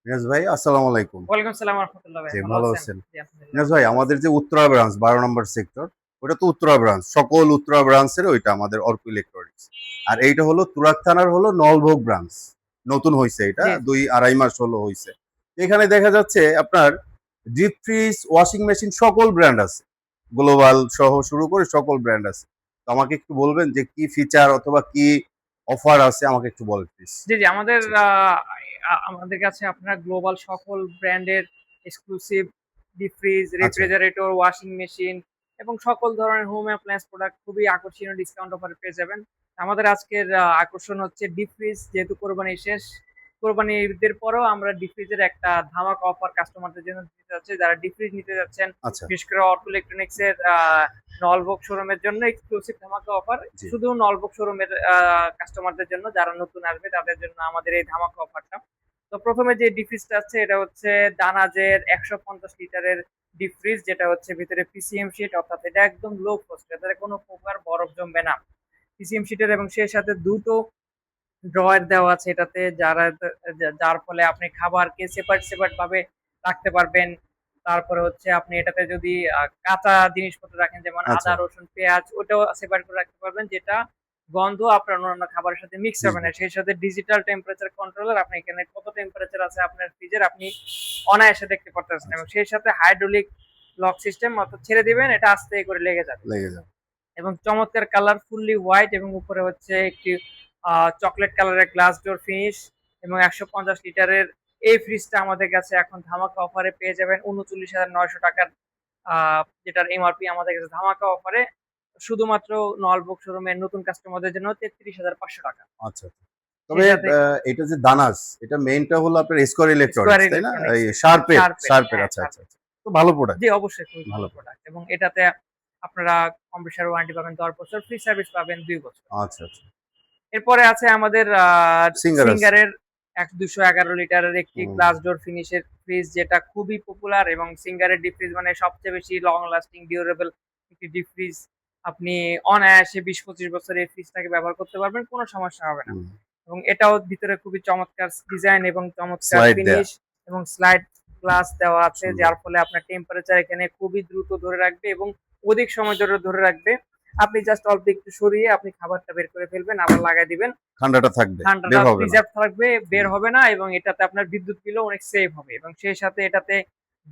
মিনাজ ভাই, আসসালামু আলাইকুম। ওয়ালাইকুম আসসালাম ওয়া রাহমাতুল্লাহ ভাই। জি, ভালো ভালো আছেন? আছেন? জি, আলহামদুলিল্লাহ মিনাজ ভালো ভাই, আছি। আমাদের যে উত্তরা ব্রাঞ্চ ১২ নম্বর সেক্টর, ওটা তো উত্তরা ব্রাঞ্চ। সকল উত্তরা ব্রাঞ্চের ওইটা আমাদের অর্ক ইলেকট্রনিক্স। আর এইটা হলো তুরাগ থানার হলো নলভোগ ব্রাঞ্চ। নতুন হইছে এটা, জি, ২-২.৫ মাস হলো হইছে। এখানে দেখা যাচ্ছে আপনার ডিপ ফ্রিজ, ওয়াশিং মেশিন সকল ব্র্যান্ড আছে। গ্লোবাল সহ শুরু করে সকল ব্র্যান্ড আছে। তো আমাকে একটু বলবেন যে কি ফিচার অথবা কি অফার আছে আমাকে একটু বলেন প্লিজ। জি, জি। আমাদের কাছে আপনার গ্লোবাল সকল ব্র্যান্ডের এক্সক্লুসিভ ডিপ ফ্রিজ, আচ্ছা, রেফ্রিজারেটর, ওয়াশিং মেশিন এবং সকল ধরনের হোম অ্যাপ্লায়েন্স প্রোডাক্ট খুবই আকর্ষণীয় ডিসকাউন্ট অফারে পেয়ে যাবেন। আমাদের আজকের আকর্ষণ হচ্ছে ডিপ ফ্রিজ, যেহেতু কোরবানি শেষ। কোরবানি ঈদের পরেও আমরা ডিপ ফ্রিজের একটা ধামাকা অফার কাস্টমারদের জন্য দিতে যাচ্ছি। যারা ডিপ ফ্রিজ নিতে যাচ্ছেন, আচ্ছা। বিশেষ করে অর্ক ইলেকট্রনিক্স এর নলভোগ শোরুমের জন্য এক্সক্লুসিভ ধামাকা অফার। জি। শুধু নলভোগ শোরুমের কাস্টমারদের জন্য, যারা নতুন আসবে তাদের জন্য আমাদের এই ধামাকা অফারটা। তো প্রথমে যে ডিপ ফ্রিজটা আছে এটা হচ্ছে দানাজের ১৫০ লিটারের ডিপ ফ্রিজ, যেটা হচ্ছে ভিতরে পিসিএম শিট, অর্থাৎ এটা একদম লো কস্ট, এটাতে কোনো প্রকার বরফ জমবে না। পিসিএম শিটের এবং সেই সাথে দুটো ড্রয়ার দেওয়া আছে এটাতে, যার ফলে আপনি খাবারকে সেপারেট সেপারেট ভাবে রাখতে পারবেন। তারপরে হচ্ছে আপনি এটাতে যদি কাঁচা জিনিসপত্র রাখেন, যেমন আচ্ছা, আদা, রসুন, পেঁয়াজ, ওটাও সেপারেট করে রাখতে পারবেন, যেটা গন্ধ আপনার অন্যান্য খাবারের সাথে মিক্স হবে বুঝবো। না। সেই সাথে ডিজিটাল টেম্পারেচার কন্ট্রোলার, আপনি এখানে কত টেম্পারেচার আছে আপনার ফ্রিজের আপনি অনায়াসে দেখতে পারতেছেন, এবং আচ্ছা, সেই সাথে হাইড্রোলিক লক সিস্টেম, অর্থাৎ ছেড়ে দিবেন এটা আস্তে করে লেগে যাবে। লেগে যাবে। এবং চমৎকার কালার, ফুললি হোয়াইট, এবং উপরে হচ্ছে একটি চকলেট কালারের গ্লাস ডোর ফিনিশ। এবং ১৫০ লিটারের এই ফ্রিজটা আমাদের কাছে এখন ধামাকা অফারে পেয়ে যাবেন ৩৯,৯০০ টাকার, যেটার এমআরপি আমাদের কাছে ধামাকা অফারে শুধুমাত্র নলবুক শোরুমের নতুন কাস্টমারদের জন্য ৩৩,৫০০ টাকা। আচ্ছা, আচ্ছা। সেই তবে সাথে এটা যে দানাস, এটা মেইনটা হলো আপনার স্কয়ার স্কোয়ার ইলেকট্রনিক্স, তাই না? এই ইলেকট্রনিক্স, শার্পের, শার্পের, শার্পের। হ্যাঁ আচ্ছা, আচ্ছা, শার্পের। আচ্ছা। তো ভালো প্রোডাক্ট, জি, অবশ্যই খুবই ভালো ভালো প্রোডাক্ট। প্রোডাক্ট, এবং এটাতে আপনারা কম্প্রেসার ওয়ারেন্টি পাবেন ১০ বছর, ফ্রি সার্ভিস পাবেন ২ বছর। আচ্ছা, আচ্ছা। এরপরে আছে আমাদের সিঙ্গার আছে। সিঙ্গারের ২১১ লিটারের একটি হুম, গ্লাস ডোর ফিনিশের ফ্রিজ, যেটা খুবই পপুলার, এবং সিঙ্গারের ডিপ ফ্রিজ মানে সবচেয়ে বেশি লং লাস্টিং ডিউরেবল একটি ডিপ ফ্রিজ। আপনি অনায়াসে ২০-২৫ বছর এই ফ্রিজটাকে ব্যবহার করতে পারবেন, কোনো সমস্যা হবে না। হুম। এবং এটাও ভিতরে খুবই চমৎকার ডিজাইন এবং চমৎকার স্লাইড দেয়া। ফিনিশ, এবং স্লাইড গ্লাস দেওয়া আছে, সুন্দর। যার ফলে আপনার টেম্পারেচার এখানে খুবই দ্রুত ধরে রাখবে এবং অধিক সময় ধরে ধরে রাখবে। আপনি জাস্ট অল্প একটু সরিয়ে আপনি খাবারটা বের করে ফেলবেন, আবার লাগাই দিবেন। ঠান্ডাটা থাকবে। ঠান্ডাটা বের হবে না। প্রিজার্ভ থাকবে, বের হুম, হবে না, এবং এটাতে আপনার বিদ্যুৎ বিলও অনেক সেভ হবে। এবং সেই সাথে এটাতে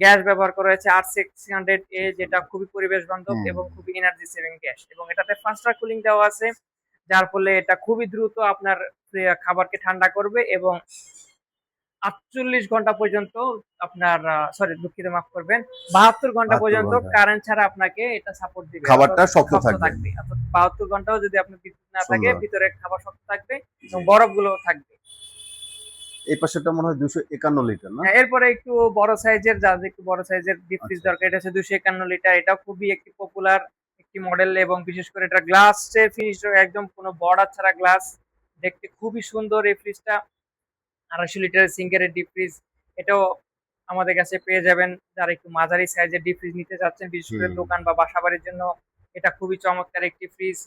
গ্যাস ব্যবহার করা হয়েছে R600A, যেটা খুবই পরিবেশ বান্ধব হুম। এবং খুবই এনার্জি সেভিং গ্যাস, এবং এটাতে ফাস্টার কুলিং দেওয়া আছে, যার ফলে এটা খুবই দ্রুত আপনার খাবারকে ঠান্ডা করবে, এবং ৪৮ ঘন্টা পর্যন্ত আপনার, সরি দুঃখিত, মাফ করবেন, ৭২ ঘন্টা ৭২ পর্যন্ত ঘন্টা। কারেন্ট ছাড়া আপনাকে এটা সাপোর্ট দিবে, অর্থাৎ খাবারটা শক্ত শক্ত থাকবে। থাকবে। অর্থাৎ ৭২ ঘন্টাও যদি আপনার বিদ্যুৎ না থাকে, সুন্দর। ভিতরে খাবার শক্ত থাকবে এবং বরফগুলোও থাকবে। এই পাশেরটা মনে হয় ২৫১ লিটার না? হ্যাঁ, এরপরে একটু বড় সাইজের, যাদের একটু বড় সাইজের ডিপ ফ্রিজ আচ্ছা, দরকার, এটা হচ্ছে ২৫১ লিটার। এটাও খুবই একটি পপুলার একটি মডেল, এবং বিশেষ করে এটা গ্লাসের ফিনিশ একদম কোনো বর্ডার ছাড়া গ্লাস। দেখতে খুবই সুন্দর এই ফ্রিজটা। ২৫০ লিটারের সিঙ্গারের ডিপ ফ্রিজ, এটাও আমাদের কাছে পেয়ে যাবেন। যারা একটু মাঝারি সাইজের ডিপ ফ্রিজ নিতে চাচ্ছেন, বিশেষ করে হুম। দোকান বা বাসাবাড়ির জন্য, এটা খুবই চমৎকার একটি ফ্রিজ।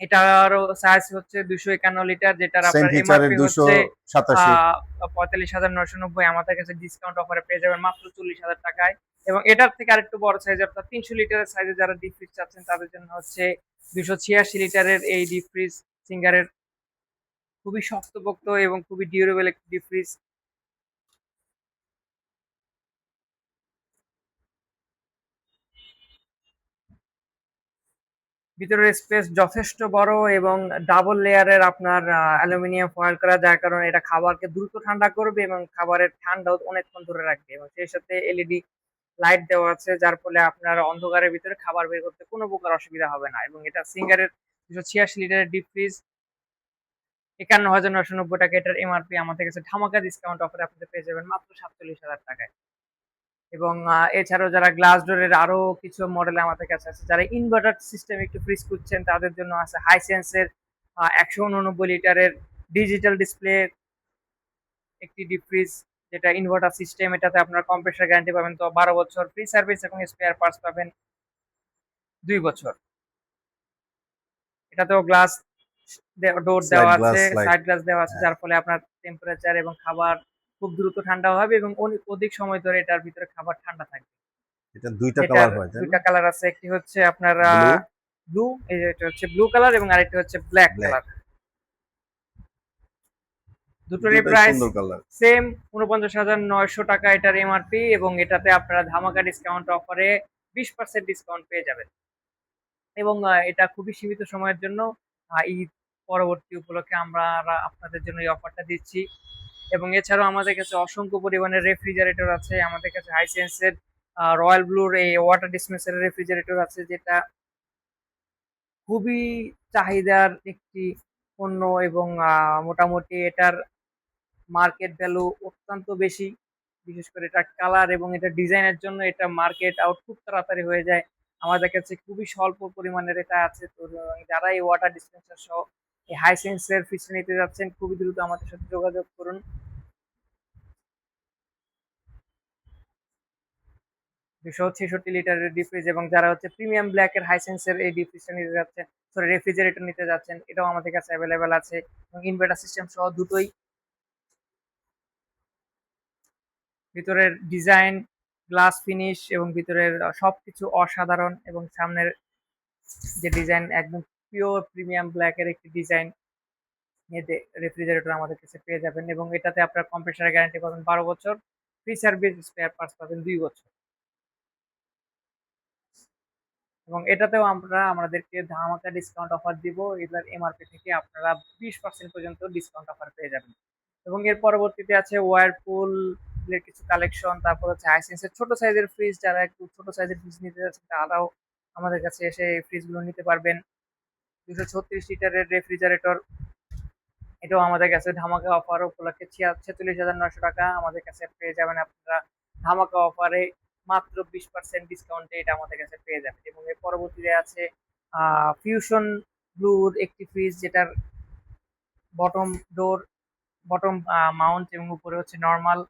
এটারও সাইজ হচ্ছে ২৫১ লিটার, যেটার সেম আপনার ফিচারের এমআরপি হচ্ছে ২৮৭। ৪৫,৯৯০। আমাদের কাছে ডিসকাউন্ট অফারে পেয়ে যাবেন মাত্র ৪০,০০০ টাকায়। এবং এটার থেকে আরেকটু বড় সাইজের, অর্থাৎ ৩০০ লিটারের সাইজে যারা ডিপ ফ্রিজ চাচ্ছেন, তাদের জন্য হচ্ছে ২৮৬ লিটারের এই ডিপ ফ্রিজ সিঙ্গারের, খুবই শক্তপোক্ত এবং খুবই ডিউরেবল একটি ডিপ ফ্রিজ। ভিতরের স্পেস যথেষ্ট বড়, এবং ডাবল লেয়ারের আপনার অ্যালুমিনিয়াম ফয়েল করা, যার কারণে এটা খাবারকে দ্রুত ঠান্ডা করবে এবং খাবারের ঠান্ডাও অনেকক্ষণ ধরে রাখবে, এবং সেই সাথে এলইডি লাইট দেওয়া আছে, যার ফলে আপনার অন্ধকারের ভিতরে খাবার বের করতে কোনো প্রকার অসুবিধা হবে না। এবং এটা সিঙ্গারের ২৮৬ লিটারের ডিপ ফ্রিজ, ৫১,৯৯০ টাকা এটার এমআরপি। আমাদের কাছে ধামাকা ডিসকাউন্ট অফারে আপনারা পেয়ে যাবেন মাত্র ৪৭,০০০ টাকায়। এবং এছাড়াও যারা গ্লাস ডোরের আরো কিছু মডেল আমাদের কাছে আছে, যারা ইনভার্টার সিস্টেম একটু ফ্রিজ খুঁজছেন, তাদের জন্য আছে হাইসেন্সের ১৮৯ লিটারের ডিজিটাল ডিসপ্লে একটি ডিপ ফ্রিজ, যেটা ইনভার্টার সিস্টেম। এটাতে আপনার কম্প্রেসার গ্যারান্টি পাবেন তো ১২ বছর, ফ্রি সার্ভিস এবং স্পেয়ার পার্টস পাবেন ২ বছর। এটাতেও গ্লাস ডোর স্লাইড দেওয়া গ্লাস আছে, স্লাইড। সাইড গ্লাস দেওয়া আছে, হ্যাঁ। যার ফলে আপনার টেম্পারেচার এবং খাবার খুব দ্রুত ঠান্ডা হবে এবং অধিক সময় ধরে এটার ভিতরে খাবার ঠান্ডা থাকবে। এটা দুইটা এটার কালার হয় তাই না? দুইটা কালার আছে, একটি হচ্ছে আপনার ব্লু, ব্লু, এটা হচ্ছে ব্লু কালার এবং আরেকটি হচ্ছে ব্ল্যাক ব্ল্যাক। কালার। দুটোরই দুটাই প্রাইস সুন্দর কালার। সেম ৪৯,৯০০ টাকা এটার এমআরপি, এবং এটাতে আপনারা ধামাকা ডিসকাউন্ট অফারে 20% ডিসকাউন্ট পেয়ে যাবেন। এবং এটা খুবই সীমিত সময়ের জন্য, ঈদ পরবর্তী উপলক্ষে আমরা আপনাদের জন্য এই অফারটা দিচ্ছি। এবং এছাড়াও আমাদের কাছে অসংখ্য পরিমাণে রেফ্রিজারেটর আছে। আমাদের কাছে হাইসেন্সের রয়্যাল ব্লুর এই ওয়াটার ডিসপেন্সার রেফ্রিজারেটর আছে, যেটা খুবই চাহিদার একটি পণ্য, এবং মোটামুটি এটার মার্কেট ভ্যালু অত্যন্ত বেশি। বিশেষ করে এটার কালার এবং এটার ডিজাইনের জন্য এটা মার্কেট আউট খুব তাড়াতাড়ি হয়ে যায়। আমাদের কাছে খুবই স্বল্প পরিমাণের এটা আছে। তো যারা এই ওয়াটার ডিসপেন্সার সহ এই হাইসেন্সের ফিস নিতে যাচ্ছেন, খুবই দ্রুত আমাদের সাথে যোগাযোগ করুন। 266 লিটারের ডিপ ফ্রিজ, এবং যারা হচ্ছে প্রিমিয়াম ব্ল্যাক এর হাইসেন্সের এই ডিপ ফ্রিজটা নিতে যাচ্ছেন, সরি রেফ্রিজারেটর নিতে যাচ্ছেন, এটাও আমাদের কাছে অ্যাভেলেবেল আছে, এবং ইনভার্টার সিস্টেম সহ দুটোই। ভিতরের ডিজাইন, গ্লাস ফিনিশ এবং ভিতরের সবকিছু অসাধারণ, এবং সামনের যে ডিজাইন একদম পিওর প্রিমিয়াম ব্ল্যাক এর একটি ডিজাইন নিয়ে রেফ্রিজারেটর আমাদের কাছে পেয়ে যাবেন। এবং এটাতে আপনার কম্প্রেসারের গ্যারান্টি পাবেন 12 বছর, ফ্রি সার্ভিস, স্পেয়ার পার্টস পাবেন 2 বছর। এবং এটাতেও আমরা আমাদেরকে ধামাকা ডিসকাউন্ট অফার দিব। এটার এমআরপি থেকে আপনারা 20% পর্যন্ত ডিসকাউন্ট অফার পেয়ে যাবেন। এবং এর পরবর্তীতে আছে ওয়ারপুল এর কিছু কালেকশন, তারপর হচ্ছে হাইসেন্সের ছোট সাইজের ফ্রিজ, যারা একটু ছোট সাইজের ফ্রিজ নিতে যাচ্ছেন তারাও আমাদের কাছে এসে এই ফ্রিজগুলো নিতে পারবেন। 236 লিটারের রেফ্রিজারেটর, এটাও আমাদের কাছে ধামাকা অফার উপলক্ষে 46,900 টাকা আমাদের কাছে পেয়ে যাবেন আপনারা ধামাকা অফারে, মাত্র 20% ডিসকাউন্টে এটা আমাদের কাছে পেয়ে যাবেন। এবং এর পরবর্তীতে আছে ফিউশন ব্লুর একটি ফ্রিজ, যেটার বটম ডোর, বটম মাউন্ট, এবং উপরে হচ্ছে নর্মাল,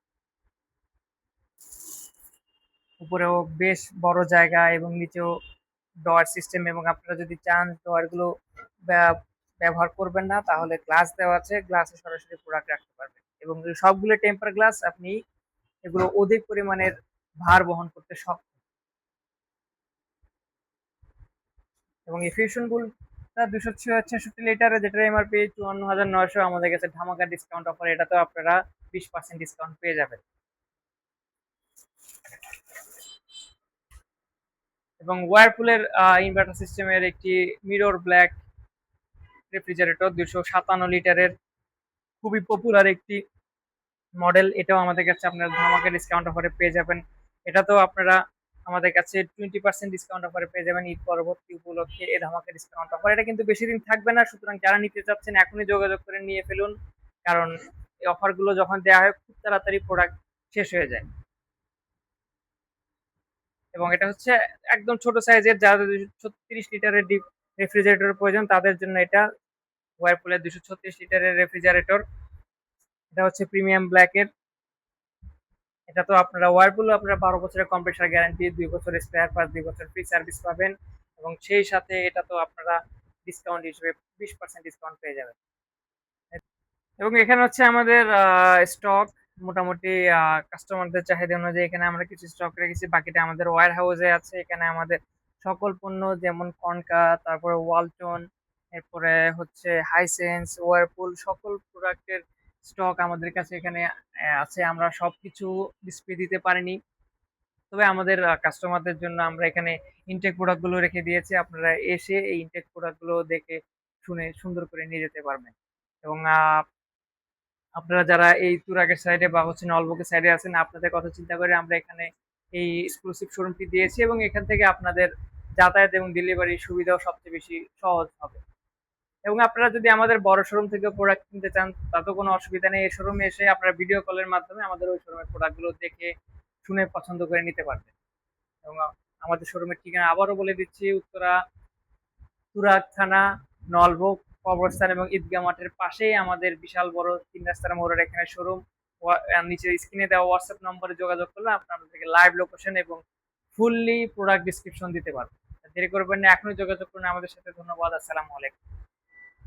উপরেও বেশ বড় জায়গা এবং নিচেও ডয়ার সিস্টেম। এবং আপনারা যদি চান ডয়ারগুলো ব্যবহার করবেন না, তাহলে গ্লাস দেওয়া আছে, গ্লাসে সরাসরি প্রোডাক্ট রাখতে পারবেন। এবং সবগুলো টেম্পার গ্লাস, আপনি এগুলো অধিক পরিমাণের ভার বহন করতে সক্ষম। এবং এই ফিউশন বুলটা 266 লিটারে, যেটার এমআরপি 54,900, আমাদের কাছে ধামাকা ডিসকাউন্ট অফার, এটাতেও আপনারা 20% ডিসকাউন্ট পেয়ে যাবেন। এবং ওয়ারপুলের ইনভার্টার সিস্টেমের একটি মিরর ব্ল্যাক রেফ্রিজারেটর 257 লিটারের, খুবই পপুলার একটি মডেল, এটাও আমাদের কাছে আপনারা ধামাকা ডিসকাউন্ট অফারে পেয়ে যাবেন। এটাতেও আপনারা আমাদের কাছে 20% ডিসকাউন্ট অফারে পেয়ে যাবেন ঈদ পরবর্তী উপলক্ষে এই ধামাকা ডিসকাউন্ট অফার। এটা কিন্তু বেশি দিন থাকবে না, সুতরাং যারা নিতে চাচ্ছেন এখনই যোগাযোগ করে নিয়ে ফেলুন, কারণ এই অফারগুলো যখন দেওয়া হয় খুব তাড়াতাড়ি প্রোডাক্ট শেষ হয়ে যায়। এবং এটা হচ্ছে একদম ছোট সাইজের, যাদের 236 লিটারের ডিপ রেফ্রিজারেটর প্রয়োজন তাদের জন্য এটা ওয়ারপুলের 236 লিটারের রেফ্রিজারেটর। এটা হচ্ছে প্রিমিয়াম ব্ল্যাক এর। এটা তো আপনারা ওয়ারপুল, আপনারা 12 বছরের কম্প্রেসার গ্যারান্টি, 2 বছরের স্পেয়ার পার্টস, 2 বছর ফ্রি সার্ভিস পাবেন। এবং সেই সাথে এটা তো আপনারা ডিসকাউন্ট হিসেবে 20% ডিসকাউন্ট পেয়ে যাবেন। এবং এখানে হচ্ছে আমাদের স্টক মোটামুটি কাস্টমারদের চাহিদা অনুযায়ী এখানে আমরা কিছু স্টক রেখেছি, বাকিটা আমাদের ওয়্যার হাউসে আছে। এখানে আমাদের সকল পণ্য, যেমন কনকা, তারপরে ওয়ালটন, এরপরে হচ্ছে হাইসেন্স, ওয়ারপুল, সকল প্রোডাক্টের স্টক আমাদের কাছে এখানে আছে। আমরা সবকিছু ডিসপ্লে দিতে পারিনি, তবে আমাদের কাস্টমারদের জন্য আমরা এখানে ইনটেক প্রোডাক্টগুলো রেখে দিয়েছি। আপনারা এসে এই ইনটেক প্রোডাক্টগুলো দেখে শুনে সুন্দর করে নিয়ে যেতে পারবেন। এবং আপনারা যারা এই তুরাগের সাইডে বা হচ্ছে নলবকের সাইডে আছেন, আপনাদের কথা চিন্তা করে আমরা এখানে এই এক্সক্লুসিভ শোরুমটি দিয়েছি, এবং এখান থেকে আপনাদের যাতায়াত এবং ডেলিভারি সুবিধাও সবচেয়ে বেশি সহজ হবে। এবং আপনারা যদি আমাদের বড় শোরুম থেকে প্রোডাক্ট কিনতে চান, তাতেও কোনো অসুবিধা নেই। এই শোরুমে এসে আপনারা ভিডিও কলের মাধ্যমে আমাদের ওই শোরুমের প্রোডাক্টগুলো দেখে শুনে পছন্দ করে নিতে পারবেন। এবং আমাদের শোরুমের ঠিকানা আবারও বলে দিচ্ছি, উত্তরা তুরাগ থানা, নলবক কবরস্থান এবং ঈদগাহ মাঠের পাশেই আমাদের বিশাল বড় 3 রাস্তার মোড়ের এখানে শোরুম। নিচের স্ক্রিনে দেওয়া হোয়াটসঅ্যাপ নম্বরে যোগাযোগ করলে আপনাদেরকে লাইভ লোকেশন এবং ফুললি প্রোডাক্ট ডিসক্রিপশন দিতে পারবো। দেরি করবেন না, এখনই যোগাযোগ করুন আমাদের সাথে। ধন্যবাদ, আসসালামু আলাইকুম।